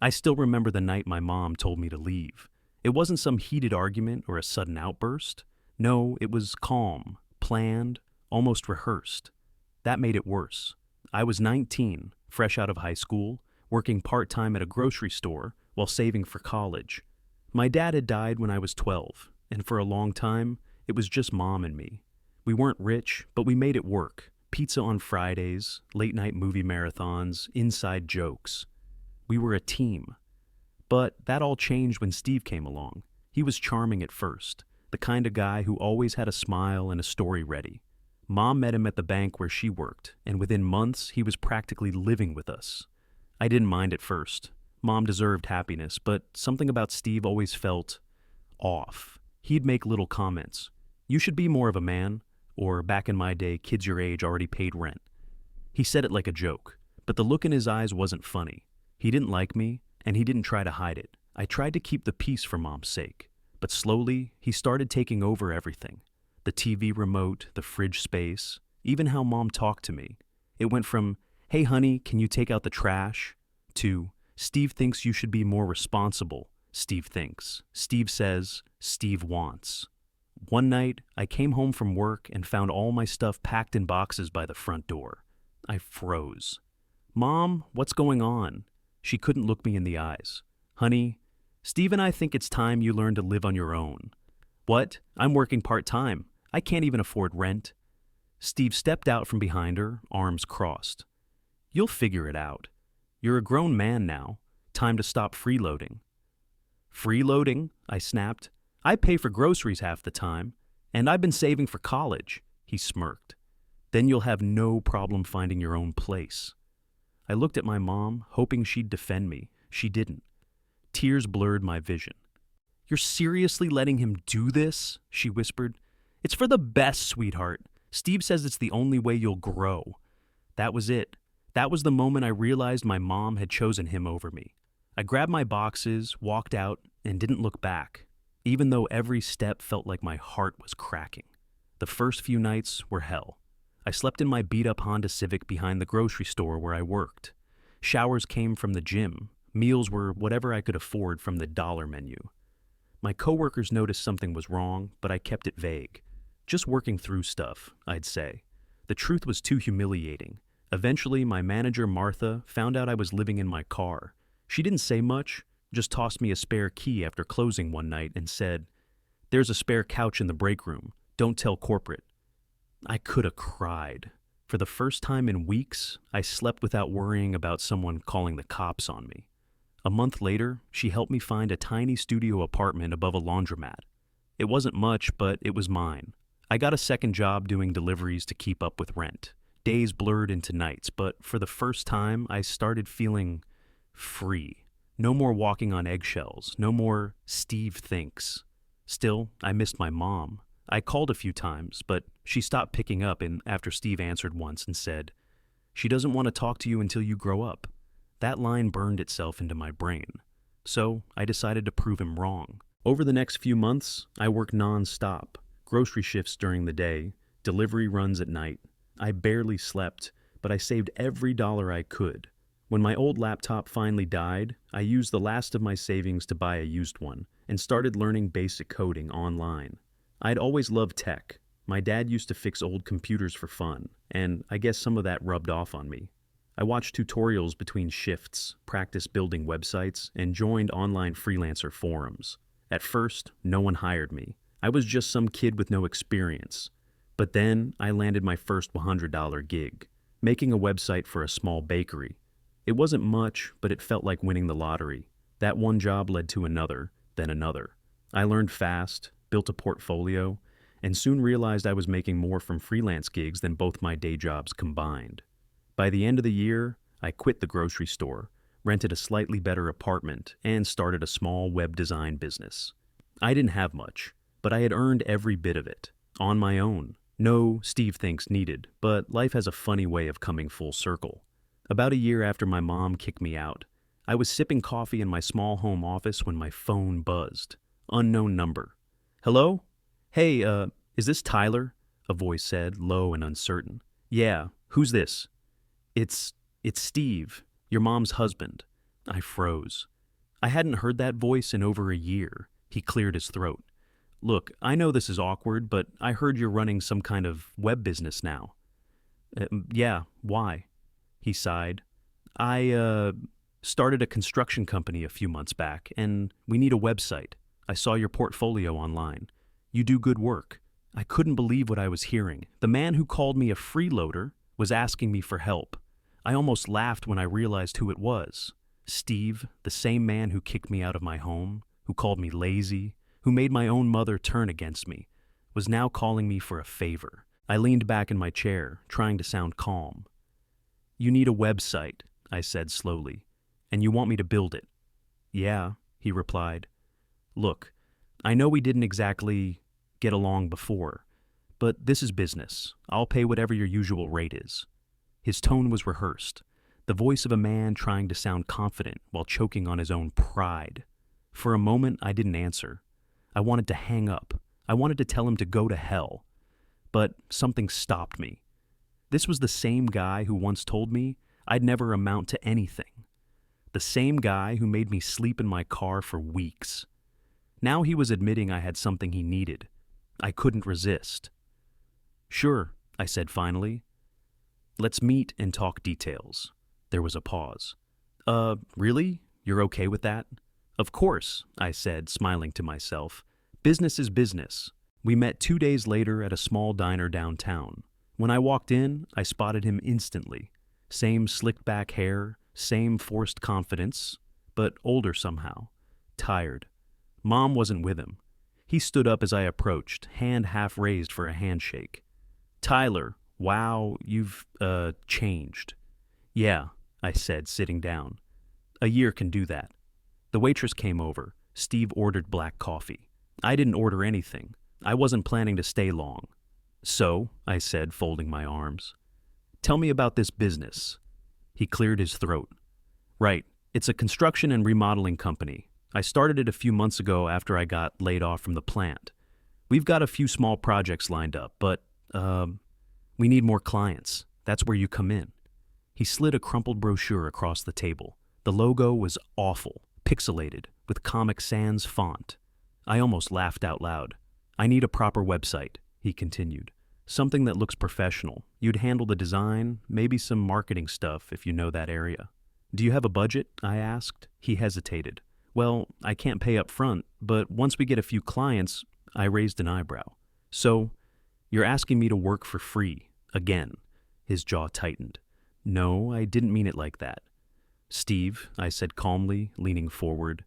I still remember the night my mom told me to leave. It wasn't some heated argument or a sudden outburst. No, it was calm, planned, almost rehearsed. That made it worse. I was 19, fresh out of high school, working part-time at a grocery store while saving for college. My dad had died when I was 12, and for a long time, it was just mom and me. We weren't rich, but we made it work. Pizza on Fridays, late-night movie marathons, inside jokes. We were a team. But that all changed when Steve came along. He was charming at first, the kind of guy who always had a smile and a story ready. Mom met him at the bank where she worked, and within months, he was practically living with us. I didn't mind at first. Mom deserved happiness, but something about Steve always felt off. He'd make little comments. You should be more of a man, or back in my day, kids your age already paid rent. He said it like a joke, but the look in his eyes wasn't funny. He didn't like me, and he didn't try to hide it. I tried to keep the peace for Mom's sake, but slowly, he started taking over everything. The TV remote, the fridge space, even how Mom talked to me. It went from, "Hey honey, can you take out the trash?" to, "Steve thinks you should be more responsible. Steve thinks. Steve says. Steve wants." One night, I came home from work and found all my stuff packed in boxes by the front door. I froze. "Mom, what's going on?" She couldn't look me in the eyes. "Honey, Steve and I think it's time you learn to live on your own." "What? I'm working part-time. I can't even afford rent." Steve stepped out from behind her, arms crossed. "You'll figure it out. You're a grown man now. Time to stop freeloading." "Freeloading?" I snapped. "I pay for groceries half the time, and I've been saving for college." He smirked. "Then you'll have no problem finding your own place." I looked at my mom, hoping she'd defend me. She didn't. Tears blurred my vision. "You're seriously letting him do this?" she whispered. "It's for the best, sweetheart. Steve says it's the only way you'll grow." That was it. That was the moment I realized my mom had chosen him over me. I grabbed my boxes, walked out, and didn't look back, even though every step felt like my heart was cracking. The first few nights were hell. I slept in my beat-up Honda Civic behind the grocery store where I worked. Showers came from the gym. Meals were whatever I could afford from the dollar menu. My coworkers noticed something was wrong, but I kept it vague. Just working through stuff, I'd say. The truth was too humiliating. Eventually, my manager, Martha, found out I was living in my car. She didn't say much, just tossed me a spare key after closing one night and said, "There's a spare couch in the break room. Don't tell corporate." I could have cried. For the first time in weeks, I slept without worrying about someone calling the cops on me. A month later, she helped me find a tiny studio apartment above a laundromat. It wasn't much, but it was mine. I got a second job doing deliveries to keep up with rent. Days blurred into nights, but for the first time, I started feeling free. No more walking on eggshells, no more Steve thinks. Still, I missed my mom. I called a few times, but she stopped picking up and after Steve answered once and said, "She doesn't want to talk to you until you grow up." That line burned itself into my brain. So I decided to prove him wrong. Over the next few months, I worked non-stop. Grocery shifts during the day, delivery runs at night. I barely slept, but I saved every dollar I could. When my old laptop finally died, I used the last of my savings to buy a used one and started learning basic coding online. I'd always loved tech. My dad used to fix old computers for fun, and I guess some of that rubbed off on me. I watched tutorials between shifts, practiced building websites, and joined online freelancer forums. At first, no one hired me. I was just some kid with no experience. But then, I landed my first $100 gig, making a website for a small bakery. It wasn't much, but it felt like winning the lottery. That one job led to another, then another. I learned fast, built a portfolio, and soon realized I was making more from freelance gigs than both my day jobs combined. By the end of the year, I quit the grocery store, rented a slightly better apartment, and started a small web design business. I didn't have much, but I had earned every bit of it, on my own. No Steve thinks needed, but life has a funny way of coming full circle. About a year after my mom kicked me out, I was sipping coffee in my small home office when my phone buzzed. Unknown number. "Hello? Hey, is this Tyler?" a voice said, low and uncertain. "Yeah, who's this?" It's Steve, your mom's husband." I froze. I hadn't heard that voice in over a year. He cleared his throat. Look, I know this is awkward, but I heard you're running some kind of web business now. Yeah, why? He sighed. I started a construction company a few months back, and we need a website. I saw your portfolio online. You do good work. I couldn't believe what I was hearing. The man who called me a freeloader was asking me for help. I almost laughed when I realized who it was. Steve, the same man who kicked me out of my home, who called me lazy, who made my own mother turn against me, was now calling me for a favor. I leaned back in my chair, trying to sound calm. You need a website, I said slowly, and you want me to build it. Yeah, he replied. Look, I know we didn't exactly get along before, but this is business. I'll pay whatever your usual rate is. His tone was rehearsed, the voice of a man trying to sound confident while choking on his own pride. For a moment, I didn't answer. I wanted to hang up. I wanted to tell him to go to hell. But something stopped me. This was the same guy who once told me I'd never amount to anything. The same guy who made me sleep in my car for weeks. Now he was admitting I had something he needed. I couldn't resist. Sure, I said finally. Let's meet and talk details. There was a pause. Really? You're okay with that? Of course, I said, smiling to myself. Business is business. We met 2 days later at a small diner downtown. When I walked in, I spotted him instantly. Same slicked back hair, same forced confidence, but older somehow. Tired. Mom wasn't with him. He stood up as I approached, hand half raised for a handshake. Tyler, wow, you've, changed. Yeah, I said, sitting down. A year can do that. The waitress came over. Steve ordered black coffee. I didn't order anything. I wasn't planning to stay long. So, I said, folding my arms. Tell me about this business. He cleared his throat. Right, it's a construction and remodeling company. I started it a few months ago after I got laid off from the plant. We've got a few small projects lined up, but, we need more clients. That's where you come in. He slid a crumpled brochure across the table. The logo was awful, pixelated, with Comic Sans font. I almost laughed out loud. I need a proper website, he continued. Something that looks professional. You'd handle the design, maybe some marketing stuff if you know that area. Do you have a budget? I asked. He hesitated. Well, I can't pay up front, but once we get a few clients, I raised an eyebrow. So, you're asking me to work for free, again. His jaw tightened. No, I didn't mean it like that. Steve, I said calmly, leaning forward.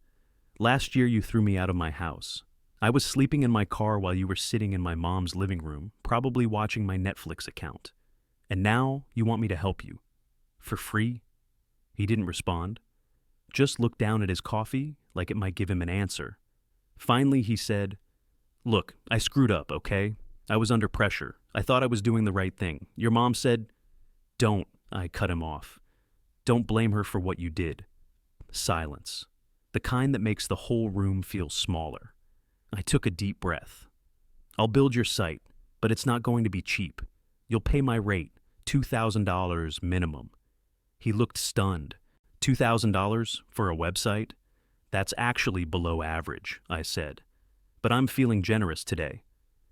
Last year you threw me out of my house. I was sleeping in my car while you were sitting in my mom's living room, probably watching my Netflix account. And now you want me to help you. For free? He didn't respond. Just looked down at his coffee like it might give him an answer. Finally he said, Look, I screwed up, okay? I was under pressure. I thought I was doing the right thing. Your mom said, Don't, I cut him off. Don't blame her for what you did. Silence. The kind that makes the whole room feel smaller. I took a deep breath. I'll build your site, but it's not going to be cheap. You'll pay my rate, $2,000 minimum. He looked stunned. $2,000 for a website? That's actually below average, I said. But I'm feeling generous today.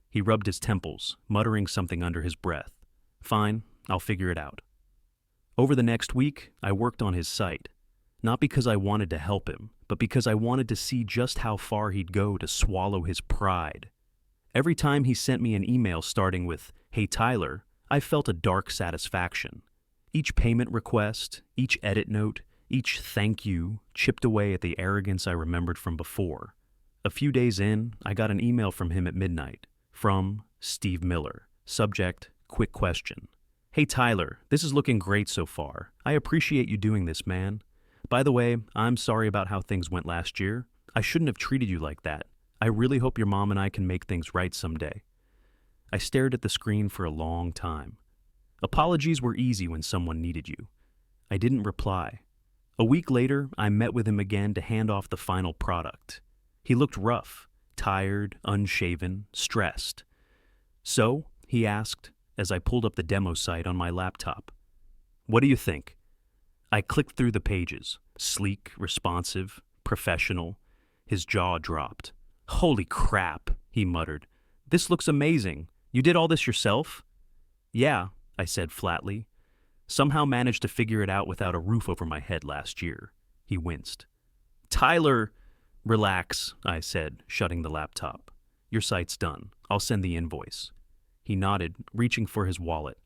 He rubbed his temples, muttering something under his breath. Fine, I'll figure it out. Over the next week, I worked on his site. Not because I wanted to help him, but because I wanted to see just how far he'd go to swallow his pride. Every time he sent me an email starting with, Hey Tyler, I felt a dark satisfaction. Each payment request, each edit note, each thank you chipped away at the arrogance I remembered from before. A few days in, I got an email from him at midnight. From Steve Miller. Subject, quick question. Hey Tyler, this is looking great so far. I appreciate you doing this, man. By the way, I'm sorry about how things went last year. I shouldn't have treated you like that. I really hope your mom and I can make things right someday. I stared at the screen for a long time. Apologies were easy when someone needed you. I didn't reply. A week later, I met with him again to hand off the final product. He looked rough, tired, unshaven, stressed. So, he asked, as I pulled up the demo site on my laptop. What do you think? I clicked through the pages. Sleek, responsive, professional. His jaw dropped. "Holy crap," he muttered. "This looks amazing. You did all this yourself?" "Yeah," I said flatly. "Somehow managed to figure it out without a roof over my head last year." He winced. "Tyler!" "Relax," I said, shutting the laptop. "Your site's done. I'll send the invoice." He nodded, reaching for his wallet.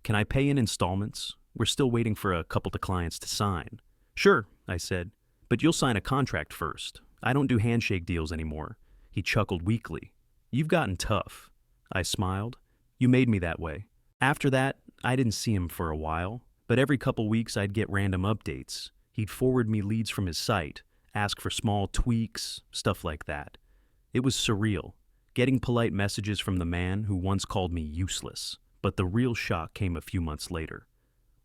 "Can I pay in installments? We're still waiting for a couple of clients to sign." "Sure," I said, "but you'll sign a contract first. I don't do handshake deals anymore." He chuckled weakly. "You've gotten tough." I smiled. "You made me that way." After that, I didn't see him for a while, but every couple weeks I'd get random updates. He'd forward me leads from his site, ask for small tweaks, stuff like that. It was surreal, getting polite messages from the man who once called me useless. But the real shock came a few months later.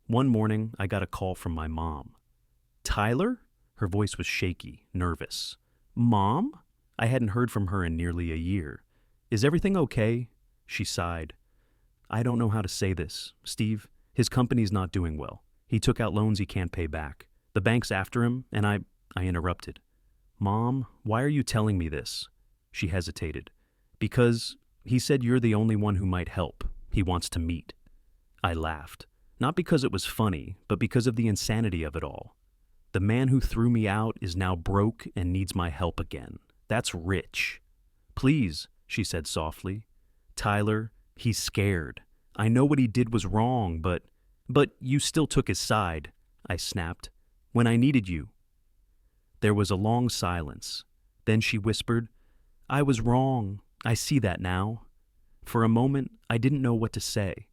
One morning, I got a call from my mom. "Tyler?" Her voice was shaky, nervous. "Mom?" I hadn't heard from her in nearly a year. "Is everything okay?" She sighed. "I don't know how to say this, Steve. His company's not doing well. He took out loans he can't pay back. The bank's after him, and I interrupted. "Mom, why are you telling me this?" She hesitated. "Because he said you're the only one who might help. He wants to meet." I laughed. Not because it was funny, but because of the insanity of it all. The man who threw me out is now broke and needs my help again. That's rich. "Please," she said softly. "Tyler, he's scared. I know what he did was wrong, but you still took his side," I snapped. "When I needed you." There was a long silence. Then she whispered, "I was wrong. I see that now." For a moment, I didn't know what to say.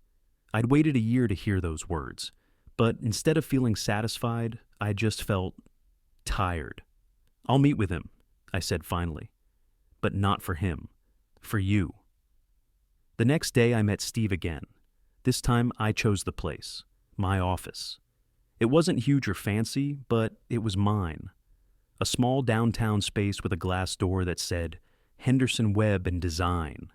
I'd waited a year to hear those words, but instead of feeling satisfied, I just felt tired. "I'll meet with him," I said finally. "But not for him. For you." The next day I met Steve again. This time I chose the place, my office. It wasn't huge or fancy, but it was mine. A small downtown space with a glass door that said, "Henderson Webb and Design."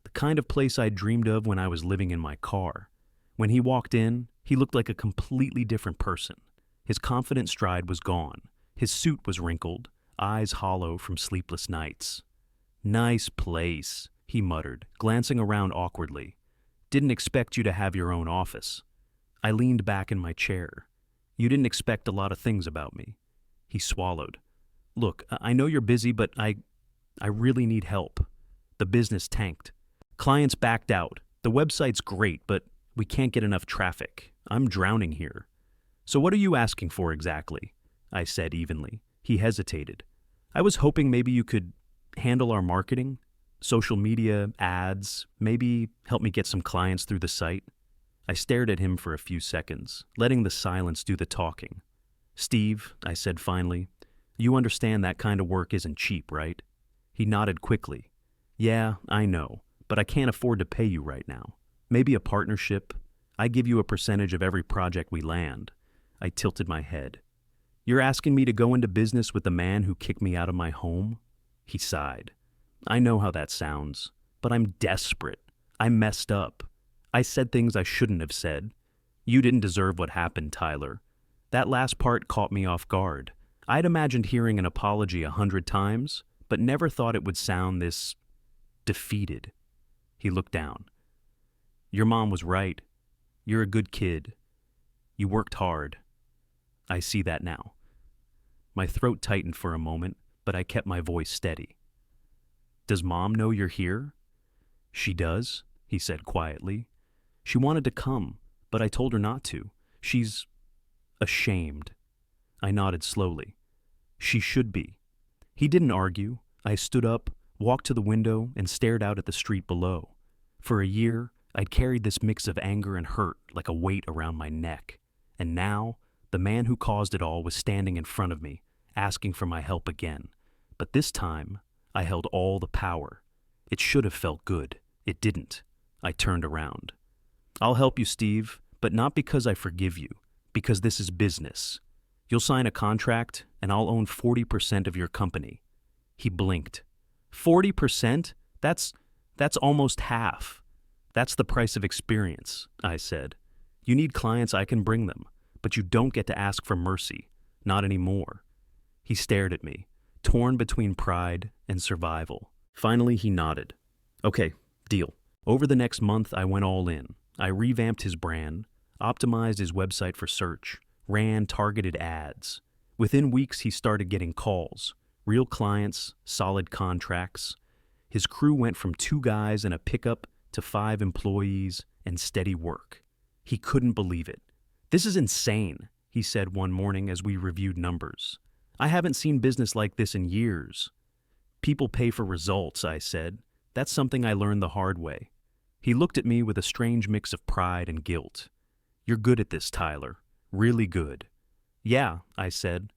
The kind of place I dreamed of when I was living in my car. When he walked in, he looked like a completely different person. His confident stride was gone. His suit was wrinkled, eyes hollow from sleepless nights. "Nice place," he muttered, glancing around awkwardly. "Didn't expect you to have your own office." I leaned back in my chair. "You didn't expect a lot of things about me." He swallowed. "Look, I know you're busy, but I really need help. The business tanked. Clients backed out. The website's great, but we can't get enough traffic. I'm drowning here." "So what are you asking for exactly?" I said evenly. He hesitated. "I was hoping maybe you could handle our marketing, social media, ads, maybe help me get some clients through the site." I stared at him for a few seconds, letting the silence do the talking. "Steve," I said finally, "you understand that kind of work isn't cheap, right?" He nodded quickly. "Yeah, I know, but I can't afford to pay you right now. Maybe a partnership. I give you a percentage of every project we land." I tilted my head. "You're asking me to go into business with the man who kicked me out of my home?" He sighed. "I know how that sounds, but I'm desperate. I messed up. I said things I shouldn't have said. You didn't deserve what happened, Tyler. That last part caught me off guard. I'd imagined hearing an apology 100 times, but never thought it would sound this defeated." He looked down. "Your mom was right. You're a good kid. You worked hard. I see that now." My throat tightened for a moment, but I kept my voice steady. "Does Mom know you're here?" "She does," he said quietly. "She wanted to come, but I told her not to. She's ashamed." I nodded slowly. "She should be." He didn't argue. I stood up, walked to the window, and stared out at the street below. For a year, I'd carried this mix of anger and hurt like a weight around my neck. And now, the man who caused it all was standing in front of me, asking for my help again. But this time, I held all the power. It should have felt good. It didn't. I turned around. "I'll help you, Steve, but not because I forgive you, because this is business. You'll sign a contract, and I'll own 40% of your company." He blinked. 40%? That's almost half. "That's the price of experience," I said. "You need clients, I can bring them, but you don't get to ask for mercy. Not anymore. He stared at me, torn between pride and survival. Finally, he nodded. Okay, deal. Over the next month, I went all in. I revamped his brand, optimized his website for search, ran targeted ads. Within weeks, he started getting calls, real clients, solid contracts. His crew went from 2 guys and a pickup to 5 employees and steady work. He couldn't believe it. This is insane, he said one morning as we reviewed numbers. I haven't seen business like this in years. People pay for results, I said. That's something I learned the hard way. He looked at me with a strange mix of pride and guilt. You're good at this, Tyler. Really good. Yeah, I said.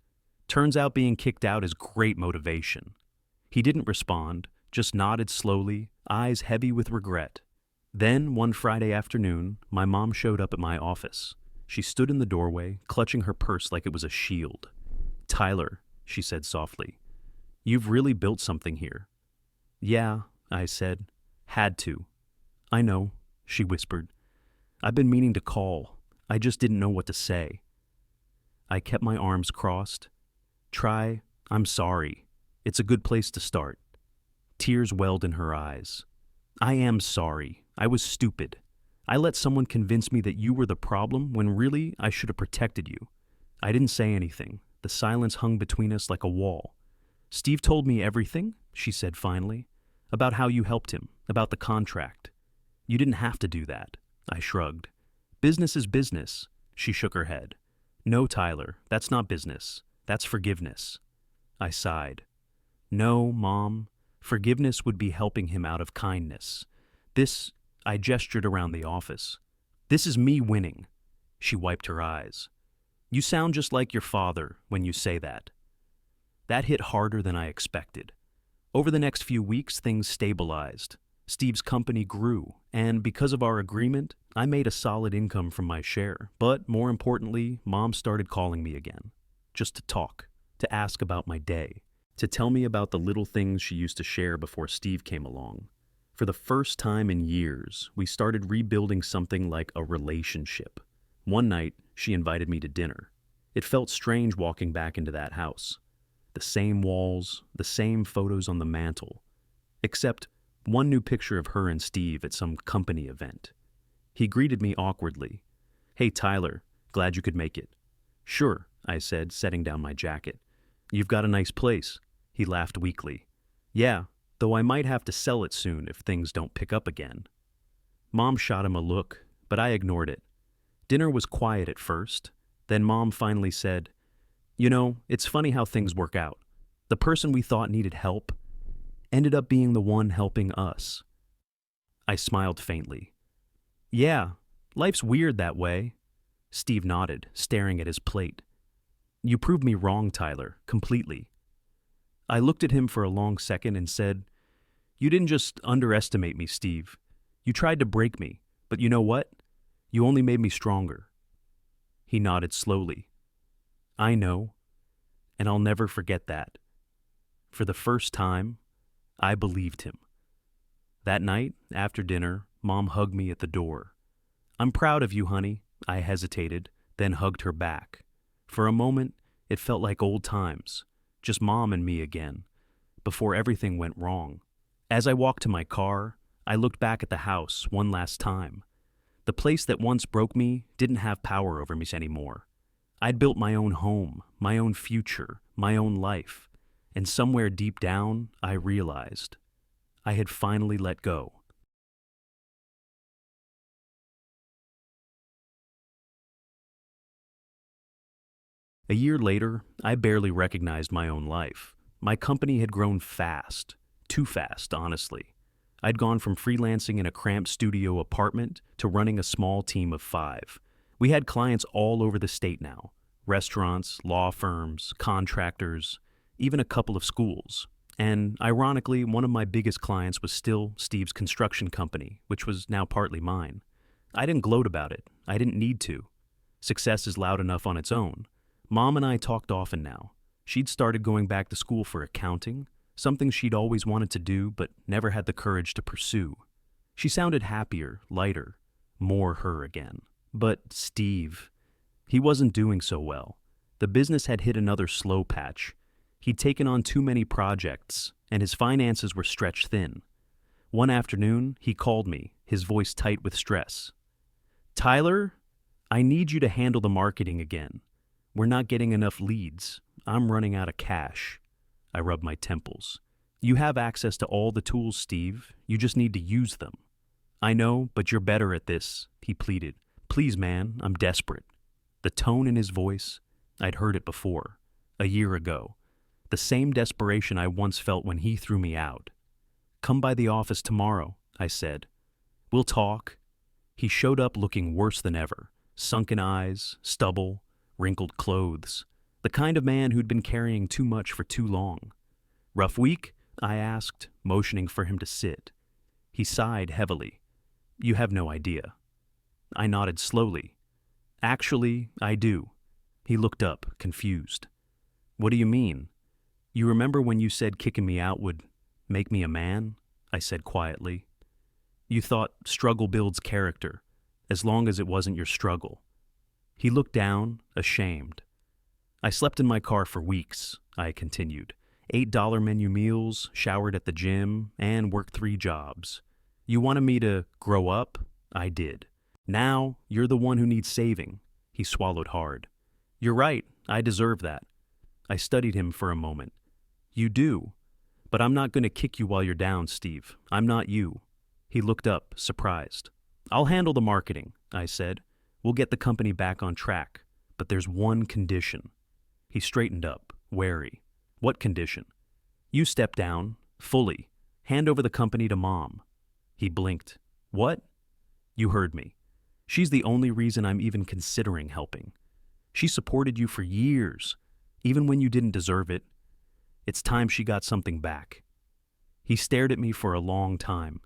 Turns out being kicked out is great motivation. He didn't respond, just nodded slowly, eyes heavy with regret. Then, one Friday afternoon, my mom showed up at my office. She stood in the doorway, clutching her purse like it was a shield. Tyler, she said softly, you've really built something here. Yeah, I said. Had to. I know, she whispered. I've been meaning to call. I just didn't know what to say. I kept my arms crossed. Try, I'm sorry. It's a good place to start. Tears welled in her eyes. I am sorry. I was stupid. I let someone convince me that you were the problem when really I should have protected you. I didn't say anything. The silence hung between us like a wall. Steve told me everything, she said finally, about how you helped him, about the contract. You didn't have to do that. I shrugged. Business is business, she shook her head. No, Tyler, that's not business. That's forgiveness. I sighed. No, Mom. Forgiveness would be helping him out of kindness. I gestured around the office. This is me winning. She wiped her eyes. You sound just like your father when you say that. That hit harder than I expected. Over the next few weeks, things stabilized. Steve's company grew, and because of our agreement, I made a solid income from my share. But more importantly, Mom started calling me again. Just to talk, to ask about my day, to tell me about the little things she used to share before Steve came along. For the first time in years, we started rebuilding something like a relationship. One night, she invited me to dinner. It felt strange walking back into that house. The same walls, the same photos on the mantle, except one new picture of her and Steve at some company event. He greeted me awkwardly. Hey, Tyler, glad you could make it. Sure, I said, setting down my jacket. You've got a nice place. He laughed weakly. Yeah, though I might have to sell it soon if things don't pick up again. Mom shot him a look, but I ignored it. Dinner was quiet at first. Then Mom finally said, You know, it's funny how things work out. The person we thought needed help ended up being the one helping us. I smiled faintly. Yeah, life's weird that way. Steve nodded, staring at his plate. You proved me wrong, Tyler, completely. I looked at him for a long second and said, You didn't just underestimate me, Steve. You tried to break me, but you know what? You only made me stronger. He nodded slowly. I know, and I'll never forget that. For the first time, I believed him. That night, after dinner, Mom hugged me at the door. I'm proud of you, honey, I hesitated, then hugged her back. For a moment, it felt like old times, just Mom and me again, before everything went wrong. As I walked to my car, I looked back at the house one last time. The place that once broke me didn't have power over me anymore. I'd built my own home, my own future, my own life, and somewhere deep down, I realized I had finally let go. A year later, I barely recognized my own life. My company had grown fast, too fast, honestly. I'd gone from freelancing in a cramped studio apartment to running a small team of 5. We had clients all over the state now. Restaurants, law firms, contractors, even a couple of schools. And ironically, one of my biggest clients was still Steve's construction company, which was now partly mine. I didn't gloat about it. I didn't need to. Success is loud enough on its own. Mom and I talked often now. She'd started going back to school for accounting, something she'd always wanted to do but never had the courage to pursue. She sounded happier, lighter, more her again. But Steve, he wasn't doing so well. The business had hit another slow patch. He'd taken on too many projects, and his finances were stretched thin. One afternoon, he called me, his voice tight with stress. "Tyler, I need you to handle the marketing again. We're not getting enough leads. I'm running out of cash." I rubbed my temples. "You have access to all the tools, Steve. You just need to use them." "I know, but you're better at this," he pleaded. "Please, man, I'm desperate." The tone in his voice, I'd heard it before, a year ago. The same desperation I once felt when he threw me out. "Come by the office tomorrow," I said. "We'll talk." He showed up looking worse than ever. Sunken eyes, stubble, wrinkled clothes. The kind of man who'd been carrying too much for too long. "Rough week?" I asked, motioning for him to sit. He sighed heavily. "You have no idea." I nodded slowly. "Actually, I do." He looked up, confused. "What do you mean?" "You remember when you said kicking me out would make me a man?" I said quietly. "You thought struggle builds character, as long as it wasn't your struggle." He looked down, ashamed. "I slept in my car for weeks," I continued. $8 menu meals, showered at the gym, and worked 3 jobs. You wanted me to grow up? I did. Now, you're the one who needs saving." He swallowed hard. "You're right, I deserve that." I studied him for a moment. "You do. But I'm not going to kick you while you're down, Steve. I'm not you." He looked up, surprised. "I'll handle the marketing," I said. "We'll get the company back on track. But there's one condition." He straightened up, wary. "What condition?" "You step down, fully. Hand over the company to Mom." He blinked. "What?" "You heard me. She's the only reason I'm even considering helping. She supported you for years, even when you didn't deserve it. It's time she got something back." He stared at me for a long time,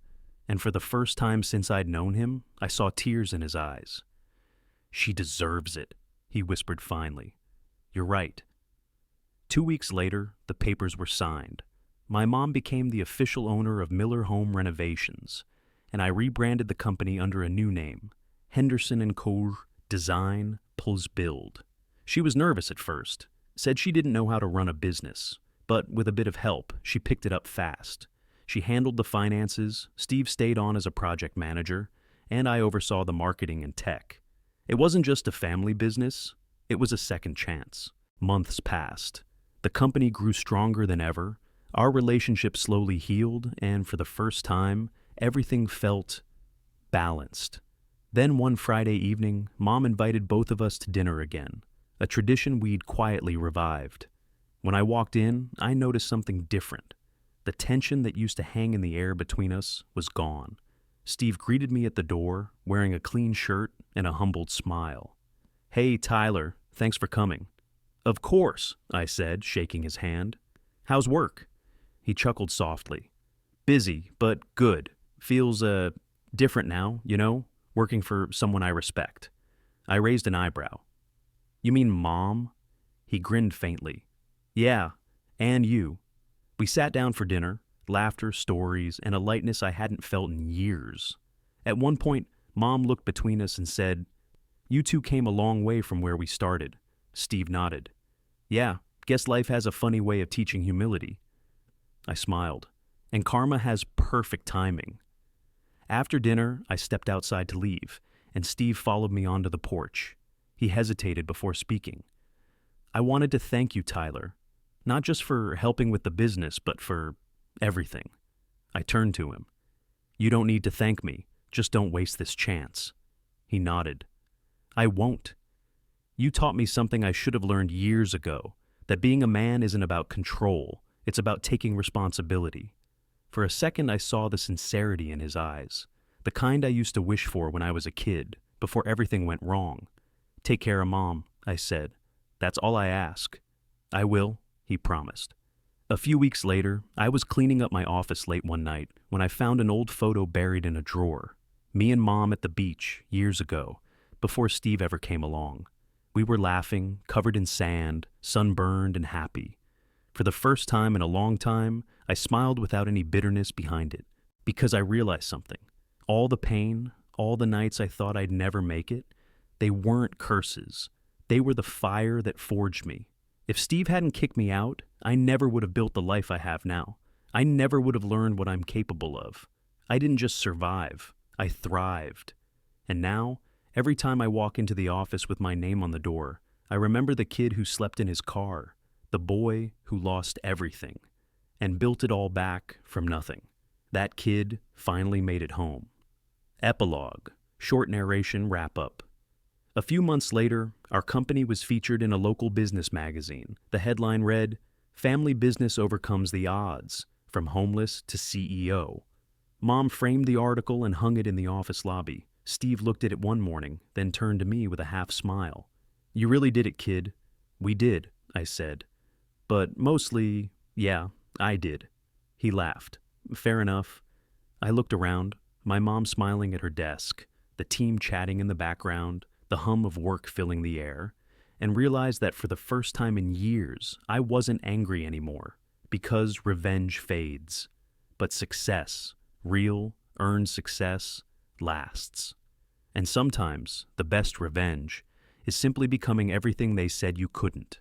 and for the first time since I'd known him, I saw tears in his eyes. "She deserves it," he whispered finally. "You're right." 2 weeks later, the papers were signed. My mom became the official owner of Miller Home Renovations, and I rebranded the company under a new name, Henderson & Co. Design plus Build. She was nervous at first, said she didn't know how to run a business, but with a bit of help, she picked it up fast. She handled the finances, Steve stayed on as a project manager, and I oversaw the marketing and tech. It wasn't just a family business, it was a second chance. Months passed. The company grew stronger than ever. Our relationship slowly healed, and for the first time, everything felt balanced. Then one Friday evening, Mom invited both of us to dinner again, a tradition we'd quietly revived. When I walked in, I noticed something different. The tension that used to hang in the air between us was gone. Steve greeted me at the door, wearing a clean shirt and a humbled smile. "Hey, Tyler, thanks for coming." "Of course," I said, shaking his hand. "How's work?" He chuckled softly. "Busy, but good. Feels, different now, working for someone I respect." I raised an eyebrow. "You mean Mom?" He grinned faintly. "Yeah, and you." We sat down for dinner, laughter, stories, and a lightness I hadn't felt in years. At one point, Mom looked between us and said, "You two came a long way from where we started." Steve nodded. "Yeah, guess life has a funny way of teaching humility." I smiled. "And karma has perfect timing." After dinner, I stepped outside to leave, and Steve followed me onto the porch. He hesitated before speaking. "I wanted to thank you, Tyler, not just for helping with the business, but for everything." I turned to him. "You don't need to thank me, just don't waste this chance." He nodded. "I won't. You taught me something I should have learned years ago, that being a man isn't about control, it's about taking responsibility." For a second, I saw the sincerity in his eyes, the kind I used to wish for when I was a kid, before everything went wrong. "Take care of Mom," I said. "That's all I ask." "I will," he promised. A few weeks later, I was cleaning up my office late one night when I found an old photo buried in a drawer. Me and Mom at the beach, years ago, before Steve ever came along. We were laughing, covered in sand, sunburned and happy. For the first time in a long time, I smiled without any bitterness behind it, because I realized something. All the pain, all the nights I thought I'd never make it, they weren't curses. They were the fire that forged me. If Steve hadn't kicked me out, I never would have built the life I have now. I never would have learned what I'm capable of. I didn't just survive, I thrived. And now, every time I walk into the office with my name on the door, I remember the kid who slept in his car, the boy who lost everything, and built it all back from nothing. That kid finally made it home. Epilogue, short narration wrap-up. A few months later, our company was featured in a local business magazine. The headline read, "Family Business Overcomes the Odds, from Homeless to CEO." Mom framed the article and hung it in the office lobby. Steve looked at it one morning, then turned to me with a half smile. "You really did it, kid." "We did," I said. "But mostly, yeah, I did." He laughed. "Fair enough." I looked around, my mom smiling at her desk, the team chatting in the background, the hum of work filling the air, and realized that for the first time in years, I wasn't angry anymore, because revenge fades. But success, real, earned success, lasts. And sometimes, the best revenge is simply becoming everything they said you couldn't.